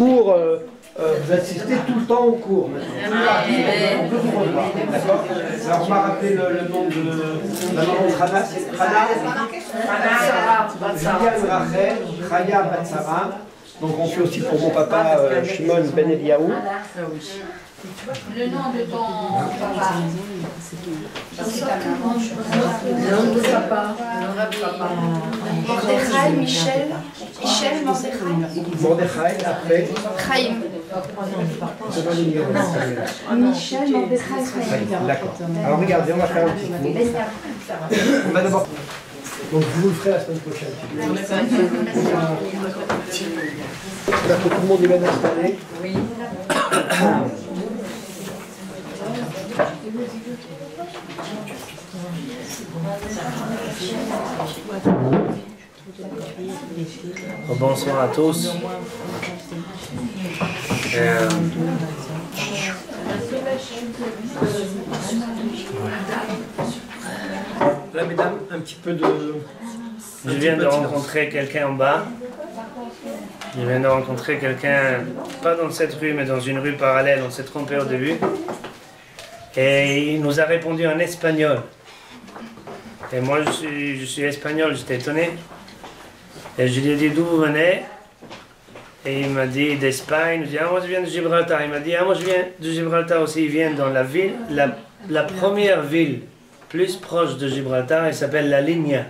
cours, vous assistez tout le temps au cours maintenant. On peut vous revoir, d'accord? Alors on m'a rappelé le nom de la maman de Hana, c'est Hana Viviane Rachel, Chaya Batsara. Donc on fait aussi pour mon papa Shimon Ben Eliaou. Le nom de ton papa. Le nom de papa. Mordechai, Michel, Mordechai, après. Chaim. Michel, Mordechai, Chaim. D'accord. Alors regardez, on va faire un petit tour. On va d'abord. Donc vous le ferez la semaine prochaine. J'espère que tout le monde est bien installé. Oui. Bonsoir à tous. Là, mesdames, un petit peu de... Je viens de rencontrer quelqu'un en bas. Je viens de rencontrer quelqu'un, pas dans cette rue, mais dans une rue parallèle. On s'est trompé au début. Et il nous a répondu en espagnol. Et moi, je suis espagnol, j'étais étonné. Et je lui ai dit d'où vous venez. Et il m'a dit d'Espagne. Je lui ai dit, ah, moi je viens de Gibraltar. Il m'a dit, ah, moi je viens de Gibraltar aussi. Il vient dans la ville, la première ville plus proche de Gibraltar, elle s'appelle La Ligna.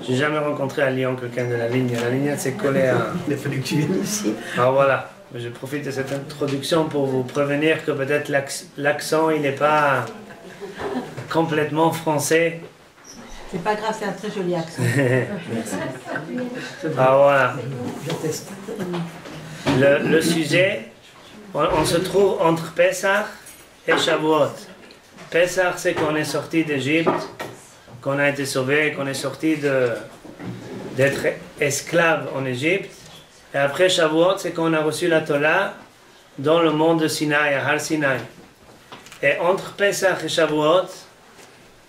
J'ai jamais rencontré à Lyon quelqu'un de La Ligna. La Ligna, c'est collé à... Il a fallu que tu viennes ici. Alors voilà, je profite de cette introduction pour vous prévenir que peut-être l'accent, il n'est pas complètement français. C'est pas grave, c'est un très joli accent. Ah voilà. Je teste. Le sujet, on se trouve entre Pessah et Shavuot. Pessah, c'est qu'on est sorti d'Égypte, qu'on a été sauvé, qu'on est sorti d'être esclave en Égypte. Et après Shavuot, c'est qu'on a reçu la Torah dans le monde de Sinaï, à Har Sinaï. Et entre Pessah et Shavuot,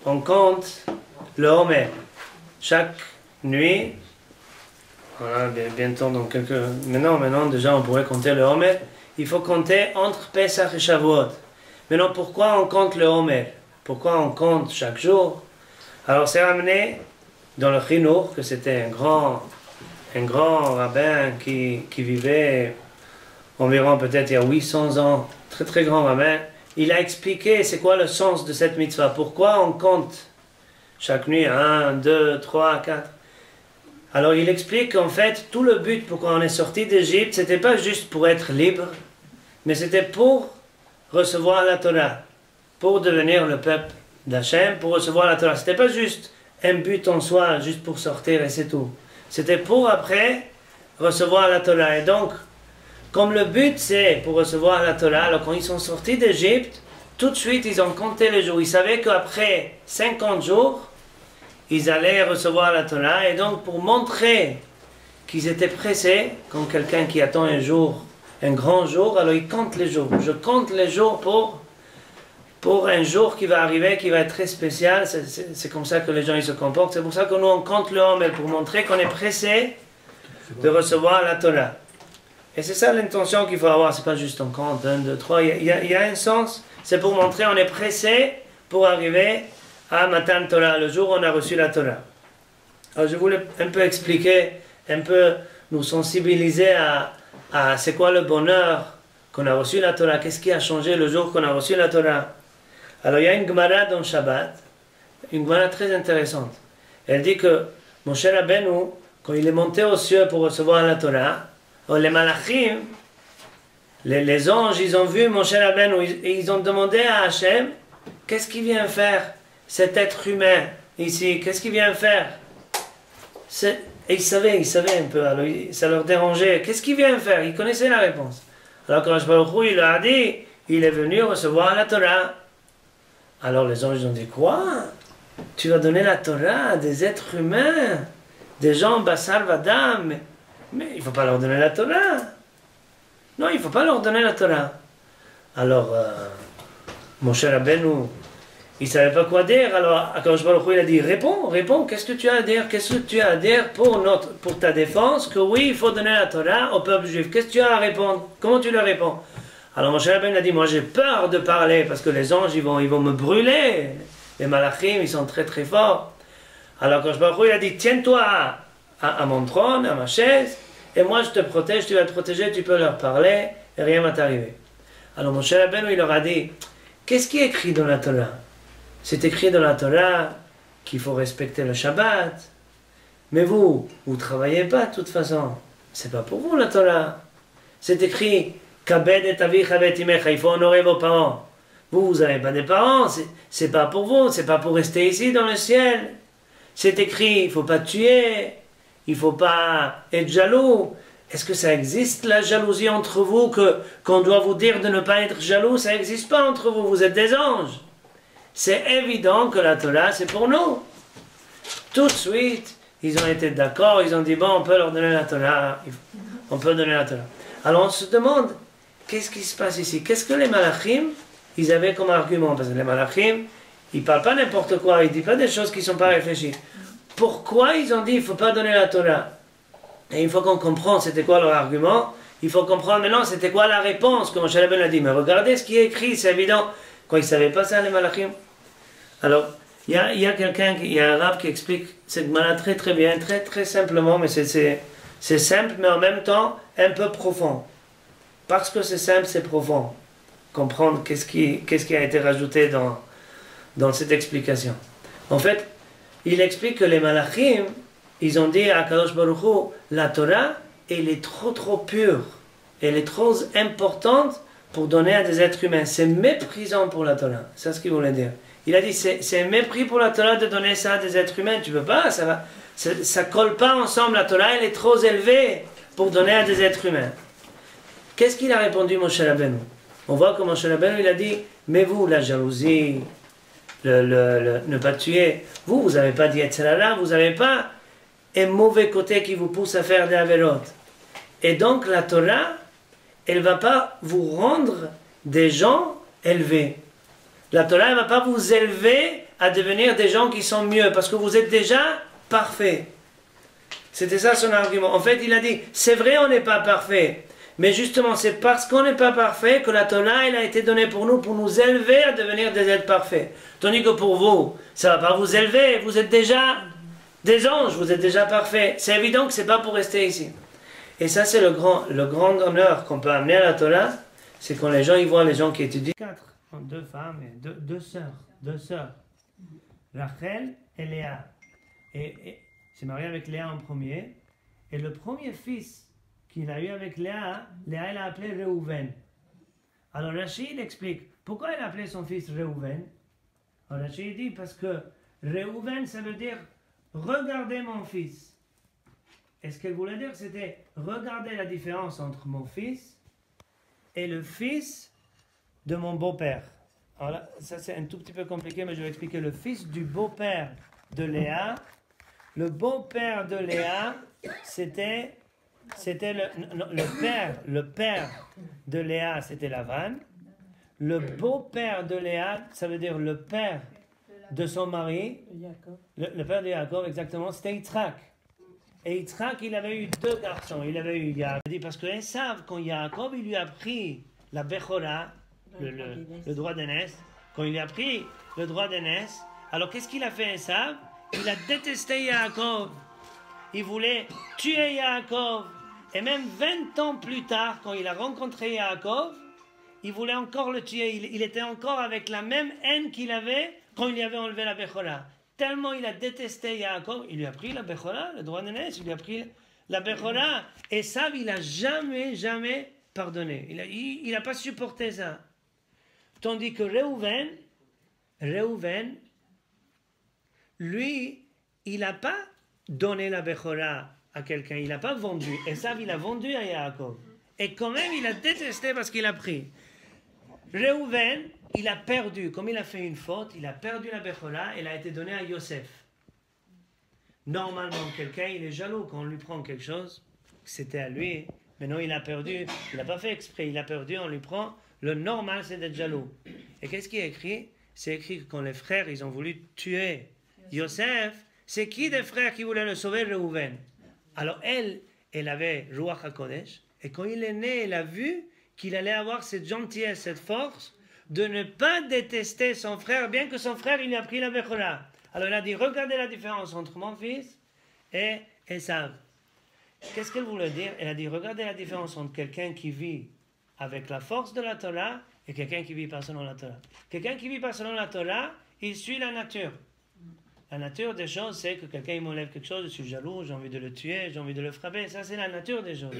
on compte le Homer. Chaque nuit, voilà, bientôt dans quelques... Maintenant, déjà on pourrait compter le Homer. Il faut compter entre Pessah et Shavuot. Maintenant, pourquoi on compte le Homer? Pourquoi on compte chaque jour? Alors c'est ramené dans le Chinour, que c'était un grand rabbin qui vivait environ peut-être il y a 800 ans, très très grand rabbin. Il a expliqué c'est quoi le sens de cette mitzvah, pourquoi on compte chaque nuit 1, 2, 3, 4. Alors il explique qu'en fait tout le but pourquoi on est sorti d'Égypte, c'était pas juste pour être libre, mais c'était pour recevoir la Torah, pour devenir le peuple d'Hachem, pour recevoir la Torah. C'était pas juste un but en soi, juste pour sortir et c'est tout. C'était pour après recevoir la Torah. Et donc, comme le but c'est pour recevoir la Torah, alors quand ils sont sortis d'Égypte, tout de suite ils ont compté les jours. Ils savaient qu'après 50 jours, ils allaient recevoir la Torah. Et donc pour montrer qu'ils étaient pressés, comme quelqu'un qui attend un jour, un grand jour, alors ils comptent les jours. Je compte les jours pour un jour qui va arriver, qui va être très spécial. C'est comme ça que les gens ils se comportent. C'est pour ça que nous on compte le Homer, pour montrer qu'on est pressé de recevoir la Torah. Et c'est ça l'intention qu'il faut avoir. C'est pas juste on compte 1, 2, 3. Il y a un sens. C'est pour montrer qu'on est pressé pour arriver à Matan Torah, le jour où on a reçu la Torah. Alors je voulais un peu expliquer, un peu nous sensibiliser à c'est quoi le bonheur qu'on a reçu la Torah, qu'est-ce qui a changé le jour qu'on a reçu la Torah. Alors il y a une Gemara dans Shabbat, une Gemara très intéressante. Elle dit que Moshe Rabbeinu, quand il est monté aux cieux pour recevoir la Torah, les Malachim, les anges, ils ont vu Moshe Rabbeinu et ils ont demandé à Hachem, qu'est-ce qu'il vient faire cet être humain ici, qu'est-ce qu'il vient faire? Et ils savaient un peu, alors ça leur dérangeait. Qu'est-ce qu'il vient faire? Ils connaissaient la réponse. Alors quand Akadosh Baruch Hu, il leur a dit, il est venu recevoir la Torah. Alors les anges ont dit, quoi? Tu vas donner la Torah à des êtres humains, des gens Bassar Vadam, mais il ne faut pas leur donner la Torah. Non, il ne faut pas leur donner la Torah. Alors, Moshe Rabbeinu, Il ne savait pas quoi dire, alors Akadosh Baruch Hu, il a dit, réponds, qu'est-ce que tu as à dire? Qu'est-ce que tu as à dire pour ta défense? Que oui, il faut donner la Torah au peuple juif. Qu'est-ce que tu as à répondre? Comment tu leur réponds? Alors Moshe Rabbeinu a dit, moi j'ai peur de parler, parce que les anges, ils vont me brûler. Les malachim, ils sont très très forts. Alors Akadosh Baruch Hu, il a dit, tiens-toi à mon trône, à ma chaise, et moi je te protège, tu vas te protéger, tu peux leur parler, et rien va t'arriver. Alors Moshe Rabbeinu, il leur a dit, qu'est-ce qui est écrit dans la Torah? C'est écrit dans la Torah qu'il faut respecter le Shabbat. Mais vous ne travaillez pas de toute façon. C'est pas pour vous la Torah. C'est écrit Kabed et avicha v'et imecha, il faut honorer vos parents. Vous n'avez pas des parents, c'est pas pour vous, c'est pas pour rester ici dans le ciel. C'est écrit, il ne faut pas tuer, il ne faut pas être jaloux. Est-ce que ça existe la jalousie entre vous, qu'on doit vous dire de ne pas être jaloux? Ça n'existe pas entre vous, vous êtes des anges. C'est évident que la Torah, c'est pour nous. Tout de suite, ils ont été d'accord, ils ont dit, bon, on peut leur donner la Torah. On peut donner la Torah. Alors on se demande, qu'est-ce qui se passe ici? Qu'est-ce que les malachim, ils avaient comme argument? Parce que les malachim, ils ne parlent pas n'importe quoi, ils ne disent pas des choses qui ne sont pas réfléchies. Pourquoi ils ont dit, il ne faut pas donner la Torah? Et il faut qu'on comprenne c'était quoi leur argument. Il faut comprendre maintenant c'était quoi la réponse, comme Moshe Rabbeinu a dit. Mais regardez ce qui est écrit, c'est évident. Quoi, ils ne savaient pas ça, les malachim? Alors, il y a quelqu'un, il y a un arabe qui explique cette Gemara très très bien, très très simplement, mais c'est simple, mais en même temps un peu profond. Parce que c'est simple, c'est profond. Comprendre qu'est-ce qui a été rajouté dans cette explication. En fait, il explique que les malachim, ils ont dit à Kadosh Baruch Hu, la Torah, elle est trop pure, elle est trop importante pour donner à des êtres humains. C'est méprisant pour la Torah. C'est ce qu'il voulait dire. Il a dit, c'est un mépris pour la Torah de donner ça à des êtres humains. Tu ne peux pas, ça colle pas ensemble. La Torah, elle est trop élevée pour donner à des êtres humains. Qu'est-ce qu'il a répondu, Moshe Rabbeinu? On voit que Moshe Rabbeinu, il a dit, mais vous, la jalousie, ne pas tuer, vous n'avez pas dit etc. Vous n'avez pas un mauvais côté qui vous pousse à faire des avérotes. Et donc, la Torah, elle ne va pas vous rendre des gens élevés. La Torah ne va pas vous élever à devenir des gens qui sont mieux, parce que vous êtes déjà parfaits. C'était ça son argument. En fait, il a dit, c'est vrai, on n'est pas parfait, mais justement, c'est parce qu'on n'est pas parfait que la Torah, elle a été donnée pour nous élever à devenir des êtres parfaits. Tandis que pour vous, ça ne va pas vous élever, vous êtes déjà des anges, vous êtes déjà parfaits. C'est évident que ce n'est pas pour rester ici. Et ça, c'est le grand honneur qu'on peut amener à la Torah, c'est quand les gens, ils voient les gens qui étudient. 2 femmes et 2 sœurs. Rachel et Léa. Et c'est marié avec Léa en premier. Et le premier fils qu'il a eu avec Léa, elle a appelé Reuven. Alors Rashi, il explique pourquoi il a appelé son fils Reuven. Alors Rashi dit parce que Reuven, ça veut dire regardez mon fils. Et ce qu'elle voulait dire, c'était regardez la différence entre mon fils et le fils de mon beau-père. Alors là, ça c'est un tout petit peu compliqué, mais je vais expliquer. Le fils du beau-père de Léa, le beau-père de Léa, c'était le père de Léa, c'était Lavan. Le beau-père de Léa, ça veut dire le père de son mari, le père de Yaakov, exactement, c'était Yitzhak. Et Yitzhak, il avait eu 2 garçons. Il avait eu Yaakov, parce que Esav, quand Yaakov, il lui a pris la Bechora, le droit d'aînesse, quand il lui a pris le droit d'aînesse, alors qu'est-ce qu'il a fait Esav? Il a détesté Yaakov. Il voulait tuer Yaakov. Et même 20 ans plus tard, quand il a rencontré Yaakov, il voulait encore le tuer. Il était encore avec la même haine qu'il avait quand il lui avait enlevé la Bechora. Tellement il a détesté Yaakov, il lui a pris la Bechora, le droit d'aînesse, il lui a pris la Bechora. Et ça, il n'a jamais pardonné. Il n'a pas supporté ça. Tandis que Reuven, lui, il n'a pas donné la Bechora à quelqu'un, il n'a pas vendu. Et ça, il a vendu à Yaakov. Et quand même, il a détesté parce qu'il a pris. Reuven, il a perdu, comme il a fait une faute, il a perdu la Bechora, elle a été donnée à Yosef. Normalement, quelqu'un, il est jaloux quand on lui prend quelque chose, c'était à lui, mais non, il a perdu, il n'a pas fait exprès, il a perdu, on lui prend, le normal c'est d'être jaloux. Et qu'est-ce qui est écrit? c'est écrit que quand les frères, ils ont voulu tuer Yosef, c'est qui des frères qui voulaient le sauver? Reuven. Alors elle avait Ruach HaKodesh, et quand il est né, elle a vu qu'il allait avoir cette gentillesse, cette force, de ne pas détester son frère, bien que son frère, il lui a pris la Bechora. Alors elle a dit, regardez la différence entre mon fils et Esav. Qu'est-ce qu'elle voulait dire? Elle a dit, regardez la différence entre quelqu'un qui vit avec la force de la Torah et quelqu'un qui vit pas selon la Torah. Quelqu'un qui vit pas selon la Torah, il suit la nature. La nature des choses, c'est que quelqu'un m'enlève quelque chose, je suis jaloux, j'ai envie de le tuer, j'ai envie de le frapper. Ça, c'est la nature des choses.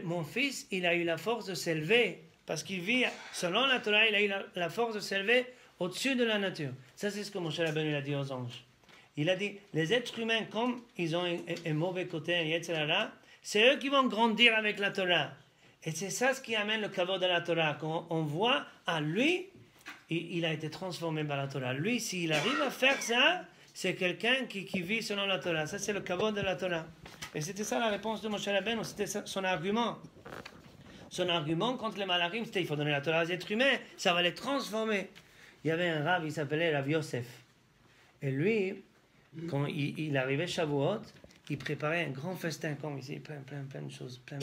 Mon fils, il a eu la force de s'élever, parce qu'il vit selon la Torah, il a eu la force de s'élever au-dessus de la nature. Ça, c'est ce que Moshe Rabbeinu a dit aux anges. Il a dit, les êtres humains, comme ils ont un mauvais côté, etc., c'est eux qui vont grandir avec la Torah. Et c'est ça ce qui amène le kavod de la Torah. Quand on voit, lui, il a été transformé par la Torah. Lui, s'il arrive à faire ça, c'est quelqu'un qui vit selon la Torah. Ça, c'est le kavod de la Torah. Et c'était ça la réponse de Moshe Rabbeinu, c'était son argument. Son argument contre les malachim, c'était il faut donner la Torah aux êtres humains, ça va les transformer. Il y avait un Rav, il s'appelait Rav Yosef. Et lui, quand il arrivait Shavuot, il préparait un grand festin, comme ici, plein de choses, plein.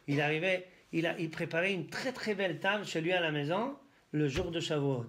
Il arrivait, il préparait une très très belle table chez lui à la maison, le jour de Shavuot.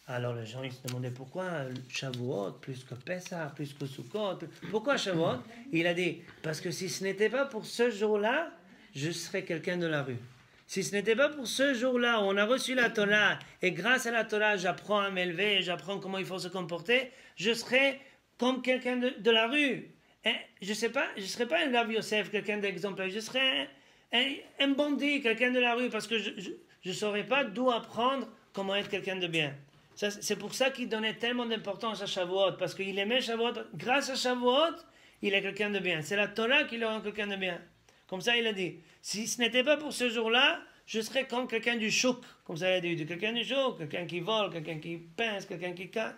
Alors les gens ils se demandaient pourquoi Shavuot plus que Pessah, plus que Sukkot. Pourquoi Shavuot? Il a dit, parce que si ce n'était pas pour ce jour-là, je serais quelqu'un de la rue. Si ce n'était pas pour ce jour-là où on a reçu la Torah, et grâce à la Torah, j'apprends à m'élever, j'apprends comment il faut se comporter, je serais comme quelqu'un de la rue. Et je ne serais pas un Rav Yosef, quelqu'un d'exemplaire, je serais un bandit, quelqu'un de la rue, parce que je ne saurais pas d'où apprendre comment être quelqu'un de bien. C'est pour ça qu'il donnait tellement d'importance à Shavuot, parce qu'il aimait Shavuot. Grâce à Shavuot, il est quelqu'un de bien. C'est la Torah qui le rend quelqu'un de bien. Comme ça, il a dit, si ce n'était pas pour ce jour-là, je serais comme quelqu'un du chouk. Comme ça, il a dit, quelqu'un du chouk, quelqu'un qui vole, quelqu'un qui pince, quelqu'un qui casse.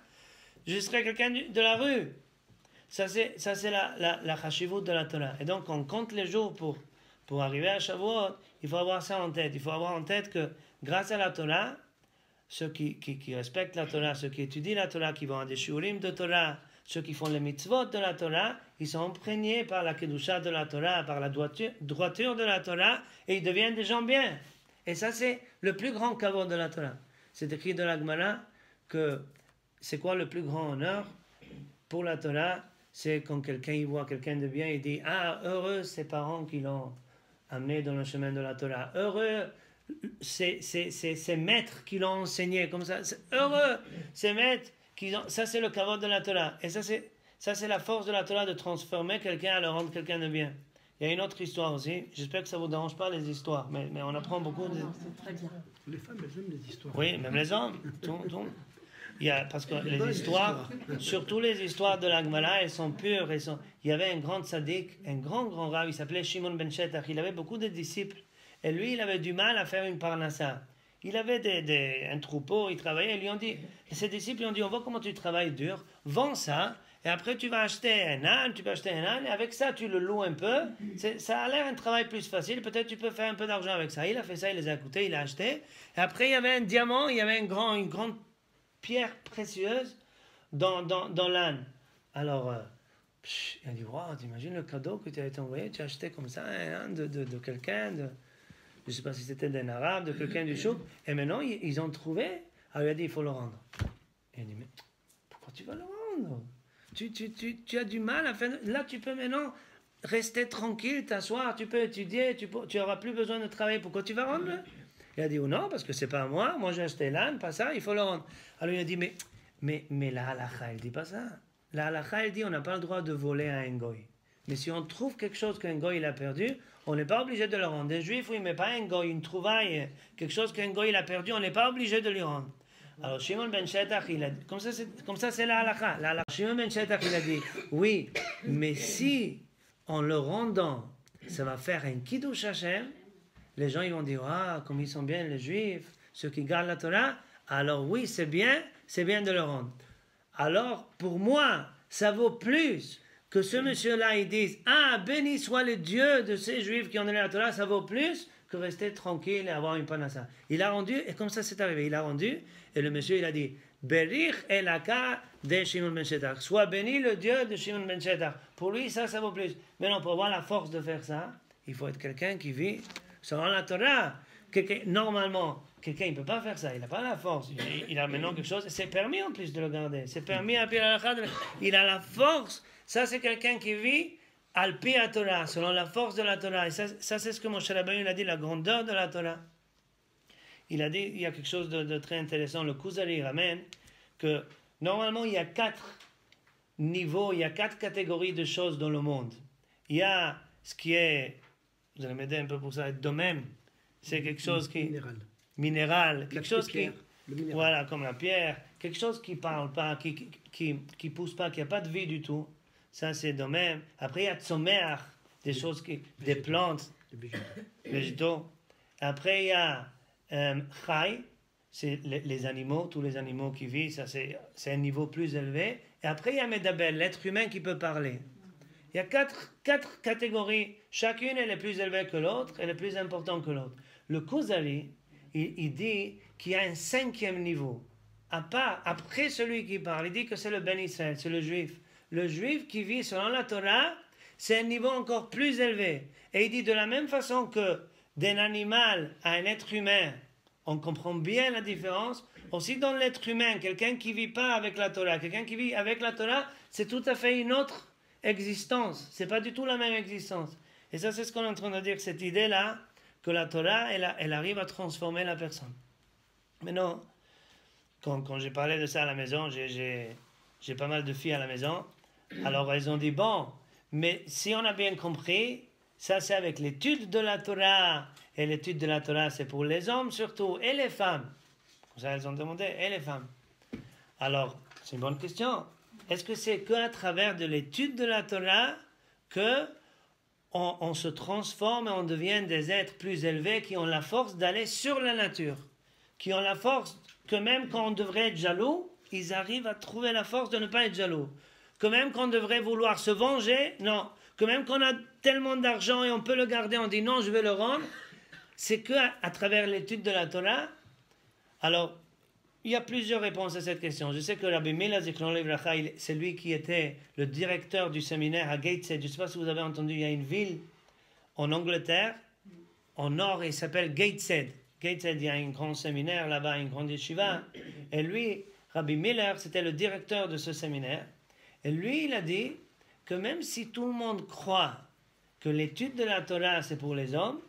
Je serais quelqu'un de la rue. Ça, c'est la chashivut de la Torah. Et donc, on compte les jours pour arriver à Shavuot. Il faut avoir ça en tête. Il faut avoir en tête que grâce à la Torah, ceux qui respectent la Torah, ceux qui étudient la Torah, qui vont à des shiurim de Torah, ceux qui font les mitzvot de la Torah, ils sont imprégnés par la kedusha de la Torah, par la droiture de la Torah, et ils deviennent des gens bien. Et ça, c'est le plus grand kavod de la Torah. C'est écrit dans la Gemara que c'est quoi le plus grand honneur pour la Torah? C'est quand quelqu'un y voit quelqu'un de bien, il dit, ah, heureux ces parents qui l'ont amené dans le chemin de la Torah. Heureux ces maîtres qui l'ont enseigné comme ça. Heureux ces maîtres qui ont... Ça, c'est le kavod de la Torah. Et ça, c'est la force de la Torah de transformer quelqu'un à le rendre quelqu'un de bien. Il y a une autre histoire aussi. J'espère que ça ne vous dérange pas, les histoires. Mais on apprend beaucoup. C'est très bien. Les femmes, elles aiment les histoires. Oui, même les hommes. Parce que les histoires, surtout les histoires de la Gemara, elles sont pures. Il y avait un grand tzaddik, un grand rav, il s'appelait Shimon ben Shetach. Il avait beaucoup de disciples. Et lui, il avait du mal à faire une parnassa. Il avait un troupeau, il travaillait. Ils lui ont dit, ses disciples lui ont dit, on voit comment tu travailles dur, vends ça, et après tu vas acheter un âne, et avec ça tu le loues un peu. Ça a l'air un travail plus facile, peut-être tu peux faire un peu d'argent avec ça. Il a fait ça, il les a écoutés, il a acheté. Et après, il y avait un diamant, il y avait une grande pierre précieuse dans l'âne. Alors, il a dit, wow, t'imagines le cadeau que tu as été envoyé, tu as acheté comme ça un âne de quelqu'un, je ne sais pas si c'était d'un arabe, de quelqu'un du chouk, et maintenant ils ont trouvé, alors il a dit, il faut le rendre. Et il a dit, mais pourquoi tu vas le rendre? Tu as du mal à faire... Là, tu peux maintenant rester tranquille, t'asseoir, tu peux étudier, tu n'auras plus besoin de travailler, pourquoi tu vas rendre? Il a dit, oh non, parce que c'est pas moi j'ai acheté l'âne, pas ça, il faut le rendre. Alors il a dit, mais la halakha, elle dit pas ça. La halakha, elle dit, on n'a pas le droit de voler à un goy. Mais si on trouve quelque chose qu'un goy il a perdu, on n'est pas obligé de le rendre. Un juif, oui, mais pas un goy, une trouvaille, quelque chose qu'un goy il a perdu, on n'est pas obligé de lui rendre. Alors Shimon ben Shetach, il a dit, comme ça c'est la halakha. Shimon ben Shetach, il a dit, oui, mais si en le rendant, ça va faire un kiddush Hashem, les gens ils vont dire, ah, comme ils sont bien les juifs, ceux qui gardent la Torah, alors oui, c'est bien de le rendre. Alors, pour moi, ça vaut plus que ce monsieur-là, il dise, ah, béni soit le Dieu de ces juifs qui ont donné la Torah, ça vaut plus que rester tranquille et avoir une panassa. Il a rendu, et comme ça c'est arrivé, il a rendu, et le monsieur il a dit, Berich elaka de Shimon ben Shetar. Sois béni le Dieu de Shimon ben Shetar. Pour lui, ça vaut plus. Mais non, pour avoir la force de faire ça, il faut être quelqu'un qui vit selon la Torah. Normalement, quelqu'un il ne peut pas faire ça, il n'a pas la force. Il a maintenant quelque chose, c'est permis en plus de le garder. C'est permis à Pi Halakha, il a la force. Ça, c'est quelqu'un qui vit al Pi Torah, selon la force de la Torah. Et ça c'est ce que Moshe Rabbeinu a dit, la grandeur de la Torah. Il a dit, il y a quelque chose de très intéressant, le Kuzari ramène que normalement il y a 4 niveaux, il y a 4 catégories de choses dans le monde. Il y a ce qui est, vous allez m'aider un peu pour ça, domaine, c'est quelque chose qui... Minéral. Quelque chose qui... Voilà, comme la pierre, quelque chose qui ne parle pas, qui pousse pas, qui n'a pas de vie du tout. Ça c'est domaine. Après il y a tzomer, des choses des plantes, végétaux. Après il y a Chai, c'est les animaux, tous les animaux qui vivent, ça c'est un niveau plus élevé. Et après il y a Medabel, l'être humain qui peut parler. Il y a 4 catégories, chacune elle est plus élevée que l'autre, elle est plus importante que l'autre. Le Kuzari, il dit qu'il y a un 5e niveau, après celui qui parle, il dit que c'est le Ben Israël, c'est le juif. Le juif qui vit selon la Torah, c'est un niveau encore plus élevé. Et il dit de la même façon que d'un animal à un être humain, on comprend bien la différence. Aussi dans l'être humain, quelqu'un qui ne vit pas avec la Torah, quelqu'un qui vit avec la Torah, c'est tout à fait une autre existence. C'est pas du tout la même existence. Et ça, c'est ce qu'on est en train de dire, cette idée-là, que la Torah, elle arrive à transformer la personne. Maintenant, quand j'ai parlé de ça à la maison, j'ai pas mal de filles à la maison. Alors elles ont dit, bon, mais si on a bien compris, ça c'est avec l'étude de la Torah. Et l'étude de la Torah, c'est pour les hommes surtout, et les femmes. Comme ça, elles ont demandé, et les femmes. Alors, c'est une bonne question. Est-ce que c'est qu'à travers de l'étude de la Torah que on se transforme et on devient des êtres plus élevés qui ont la force d'aller sur la nature, qui ont la force que même quand on devrait être jaloux, ils arrivent à trouver la force de ne pas être jaloux. Que même quand on devrait vouloir se venger, non. Que même qu'on a tellement d'argent et on peut le garder, on dit non, je vais le rendre. C'est qu'à travers l'étude de la Torah. Alors, il y a plusieurs réponses à cette question. Je sais que Rabbi Mila Zichron Livracha, c'est lui qui était le directeur du séminaire à Gateshead. Je ne sais pas si vous avez entendu, il y a une ville en Angleterre, au nord, il s'appelle Gateshead. Gateshead, il y a un grand séminaire là-bas, une grande yeshiva. Et lui, Rabbi Miller, c'était le directeur de ce séminaire. Et lui, il a dit que même si tout le monde croit que l'étude de la Torah, c'est pour les hommes,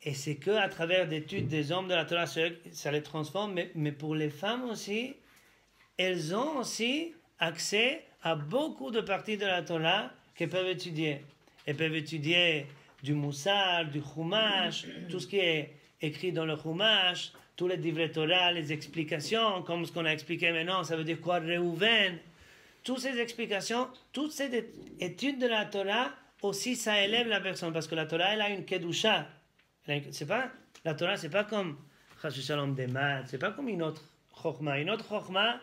et c'est qu'à travers l'étude des hommes de la Torah, ça les transforme, mais pour les femmes aussi, elles ont aussi accès à beaucoup de parties de la Torah qu'elles peuvent étudier. Elles peuvent étudier du Moussar, du Chumash, tout ce qui est écrit dans le Chumash, tous les divrei Torah, les explications, comme ce qu'on a expliqué maintenant, ça veut dire quoi, Reuven. Toutes ces explications, toutes ces études de la Torah, aussi ça élève la personne, parce que la Torah, elle a une kedusha. La Torah, c'est pas comme Chas Shalom des maths, c'est pas comme une autre chokhma. Une autre chokhma,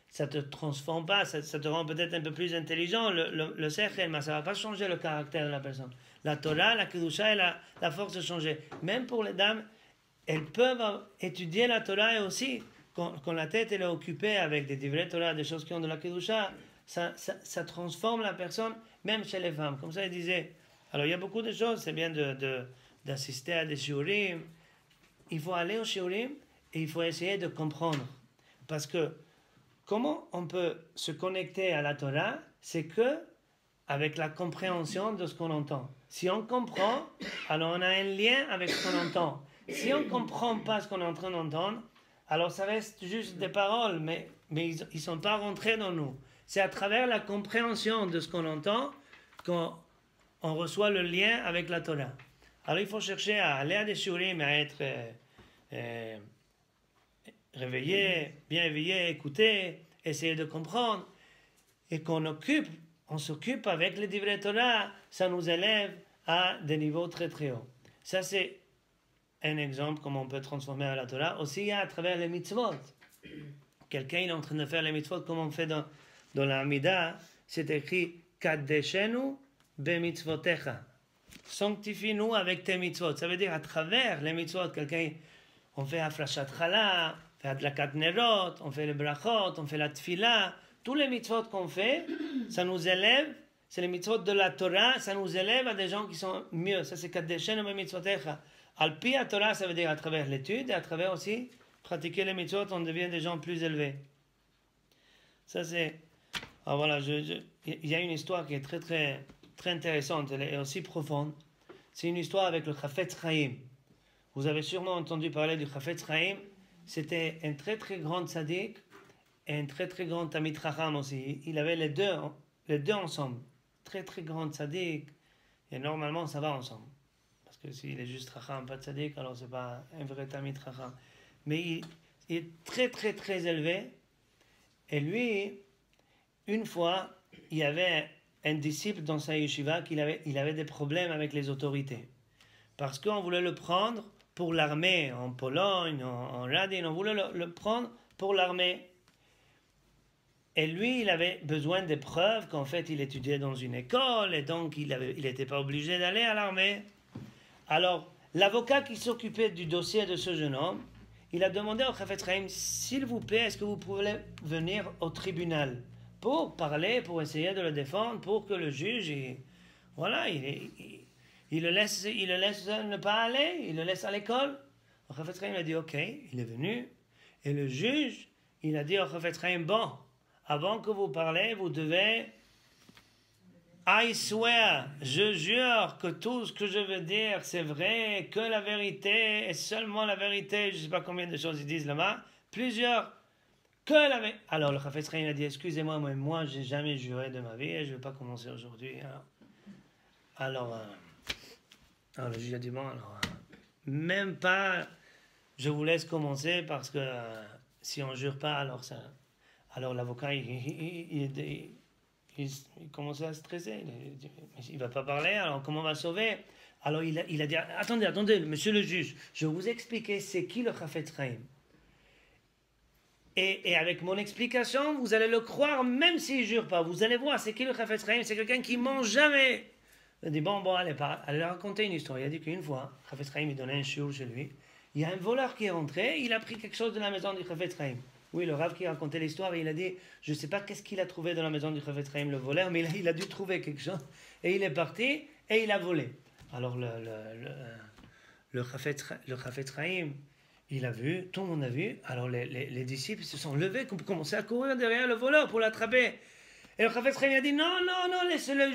ça te transforme pas, ça te rend peut-être un peu plus intelligent, le sechel, mais ça va pas changer le caractère de la personne. La Torah, la kedusha, elle a la force de changer. Même pour les dames, elles peuvent étudier la Torah et aussi, quand la tête elle est occupée avec des divrei Torah, des choses qui ont de la kedusha, ça transforme la personne, même chez les femmes. Comme ça, il disait. Alors, il y a beaucoup de choses, c'est bien d'assister à des shiurim. Il faut aller au shiurim et il faut essayer de comprendre. Parce que comment on peut se connecter à la Torah, c'est que avec la compréhension de ce qu'on entend. Si on comprend, alors on a un lien avec ce qu'on entend. Si on ne comprend pas ce qu'on est en train d'entendre, alors ça reste juste des paroles, mais ils ne sont pas rentrés dans nous. C'est à travers la compréhension de ce qu'on entend qu'on reçoit le lien avec la Torah. Alors il faut chercher à aller à des shurim, à être réveillé, bien éveillé, écouter, essayer de comprendre, et on s'occupe avec les divrei Torah, ça nous élève à des niveaux très très hauts. Ça c'est un exemple comment on peut transformer la Torah. Aussi il y a à travers les mitzvot. Quelqu'un il est en train de faire les mitzvot comme on fait dans la Amida, c'est écrit Kaddeshenu bemitzvotecha. sanctifie-nous avec tes mitzvot. Ça veut dire à travers les mitzvot, quelqu'un, on fait Afrashat Chala, on fait Adlakat Nerot, on fait les brachot, on fait la tfila. Tous les mitzvot qu'on fait, ça nous élève, c'est les mitzvot de la Torah, ça nous élève à des gens qui sont mieux. Ça c'est Kadeshenu mitzvotecha. Al-pi à Torah, ça veut dire à travers l'étude et à travers aussi pratiquer les mitzvot, on devient des gens plus élevés. Ça c'est... Alors voilà, il y a une histoire qui est très très très intéressante, elle est aussi profonde. C'est une histoire avec le Chafetz Chaim. Vous avez sûrement entendu parler du Chafetz Chaim. C'était un très très grand tzaddik et un très très grand Tamid Chacham aussi. Il avait les deux ensemble. Très très grand tzaddik et normalement ça va ensemble. Parce que s'il est juste Chacham, pas tzaddik, alors c'est pas un vrai Tamid Chacham. Mais il est très très très élevé. Et lui, une fois, il y avait un disciple dans sa yeshiva il avait des problèmes avec les autorités. Parce qu'on voulait le prendre pour l'armée en Pologne, en Radin, on voulait le prendre pour l'armée. Et lui, il avait besoin des preuves qu'en fait, il étudiait dans une école et donc il n'était pas obligé d'aller à l'armée. Alors, l'avocat qui s'occupait du dossier de ce jeune homme, il a demandé au Chafetz Chaim, s'il vous plaît, est-ce que vous pouvez venir au tribunal pour parler, pour essayer de le défendre, pour que le juge, il le laisse ne pas aller, il le laisse à l'école. Le Chafetz Chaim a dit ok, il est venu, et le juge, il a dit au Chafetz Chaim, bon, avant que vous parlez, vous devez, I swear, je jure que tout ce que je veux dire, c'est vrai, que la vérité, et seulement la vérité, je ne sais pas combien de choses ils disent là-bas, plusieurs, que la vérité. Alors le Chafetz Chaim a dit, excusez-moi, mais moi, je n'ai jamais juré de ma vie, et je ne vais pas commencer aujourd'hui. Alors le juge a dit, bon, même pas, je vous laisse commencer, parce que si on ne jure pas, alors l'avocat, il commençait à stresser. Il ne va pas parler, alors comment on va sauver? Alors il a dit, attendez, monsieur le juge, je vais vous expliquer c'est qui le Chafetz Chaim. Et avec mon explication, vous allez le croire même s'il ne jure pas. Vous allez voir, c'est qui le Chafetz Chaim? C'est quelqu'un qui ne ment jamais. Il a dit, bon, allez raconter une histoire. Il a dit qu'une fois, Chafetz Chaim, il donnait un shiur chez lui. Il y a un voleur qui est rentré, il a pris quelque chose de la maison du Chafetz Chaim. Oui, le Rav qui racontait l'histoire, il a dit, je ne sais pas qu'est-ce qu'il a trouvé dans la maison du Chafetz Chaim, le voleur, mais il a dû trouver quelque chose. Et il est parti, et il a volé. Alors le Chafetz Chaim, il a vu, tout le monde a vu. Alors les disciples se sont levés, commencé à courir derrière le voleur pour l'attraper. Et le Chafetz Chaim a dit, non, laissez-le,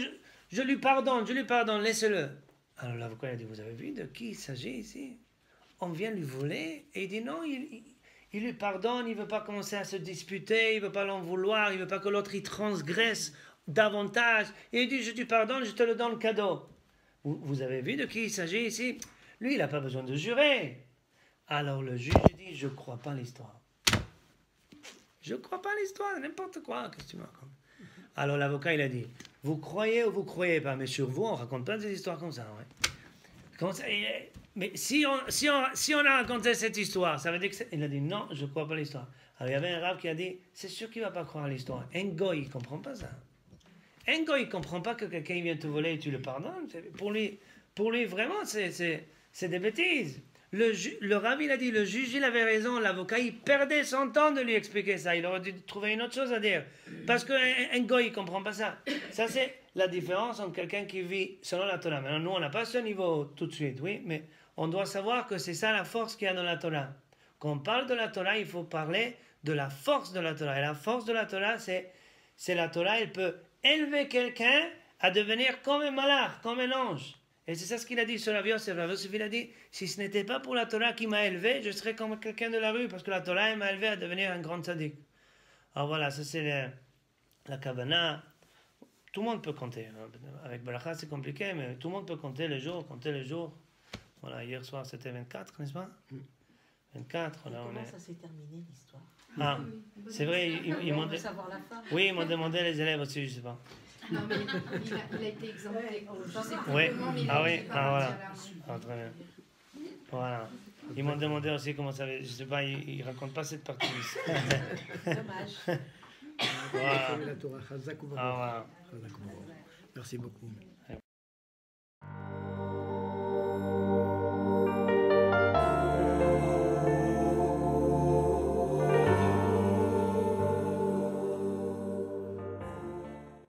je lui pardonne, laissez-le. Alors l'avocat a dit, vous avez vu de qui il s'agit ici? On vient lui voler, et il dit, non, il lui pardonne, il ne veut pas commencer à se disputer, il ne veut pas l'en vouloir, il ne veut pas que l'autre y transgresse davantage. Et il dit, je te pardonne, je te le donne cadeau. Vous avez vu de qui il s'agit ici? Lui, il n'a pas besoin de jurer. Alors le juge dit, je ne crois pas l'histoire. Je ne crois pas l'histoire, n'importe quoi, qu'est-ce que tu me racontes? Alors l'avocat, il a dit, vous croyez ou vous ne croyez pas, mais sur vous, on ne raconte pas des histoires comme ça. Ouais. Comme ça, mais si on a raconté cette histoire, ça veut dire que il a dit non, je ne crois pas l'histoire. Alors il y avait un rave qui a dit, c'est sûr qu'il ne va pas croire l'histoire. Un goy, il ne comprend pas ça. Un goy, il ne comprend pas que quelqu'un vient te voler et tu le pardonnes. Pour lui vraiment, c'est des bêtises. Le rave, il a dit, le juge, il avait raison, l'avocat, il perdait son temps de lui expliquer ça. Il aurait dû trouver une autre chose à dire. Parce qu'un goy, il ne comprend pas ça. Ça, c'est la différence entre quelqu'un qui vit selon la Torah. Maintenant, nous, on n'a pas ce niveau tout de suite, oui, mais on doit savoir que c'est ça la force qu'il y a dans la Torah. Quand on parle de la Torah, il faut parler de la force de la Torah. Et la force de la Torah, c'est la Torah, elle peut élever quelqu'un à devenir comme un malach, comme un ange. Et c'est ça ce qu'il a dit sur Rav Yosef. Rav Yosef, il a dit, si ce n'était pas pour la Torah qui m'a élevé, je serais comme quelqu'un de la rue, parce que la Torah, elle m'a élevé à devenir un grand tzaddik. Alors voilà, ça c'est la kavana. Tout le monde peut compter. Avec Baracha, c'est compliqué, mais tout le monde peut compter les jours. Voilà, hier soir, c'était 24, n'est-ce pas? 24, là, comment ça s'est terminé, l'histoire? Ah, c'est vrai, ils m'ont demandé... Oui, ils m'ont demandé les élèves aussi, je ne sais pas. Non, mais il a été exempté. Je sais pas Oui, comment, mais voilà. Ah, très bien. Voilà. Ils m'ont demandé aussi comment ça va. Je ne sais pas, ils ne racontent pas cette partie. Dommage. Voilà. La Torah, Chazak ou Ah, voilà. Merci beaucoup.